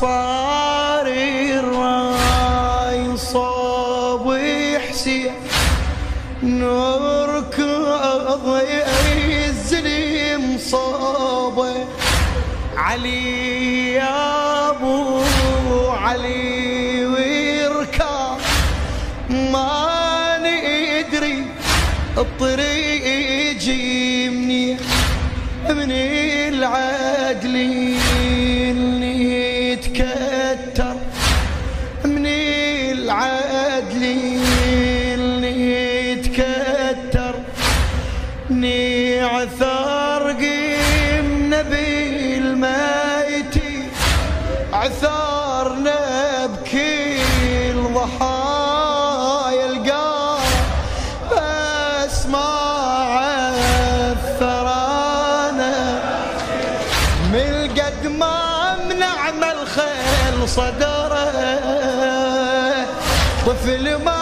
صار الراي صوب حسين نركض الزلم صوبه علي يا ابو علي ويركض ما ندري الطريق يجيبني من العدل اللي يتكتر من العدل اللي يتكتر نعثر قمنا بالميت عثرنا بكل ضحايا القار بس ما عثرانا من قد ما منعم الخيل صدره طفل ما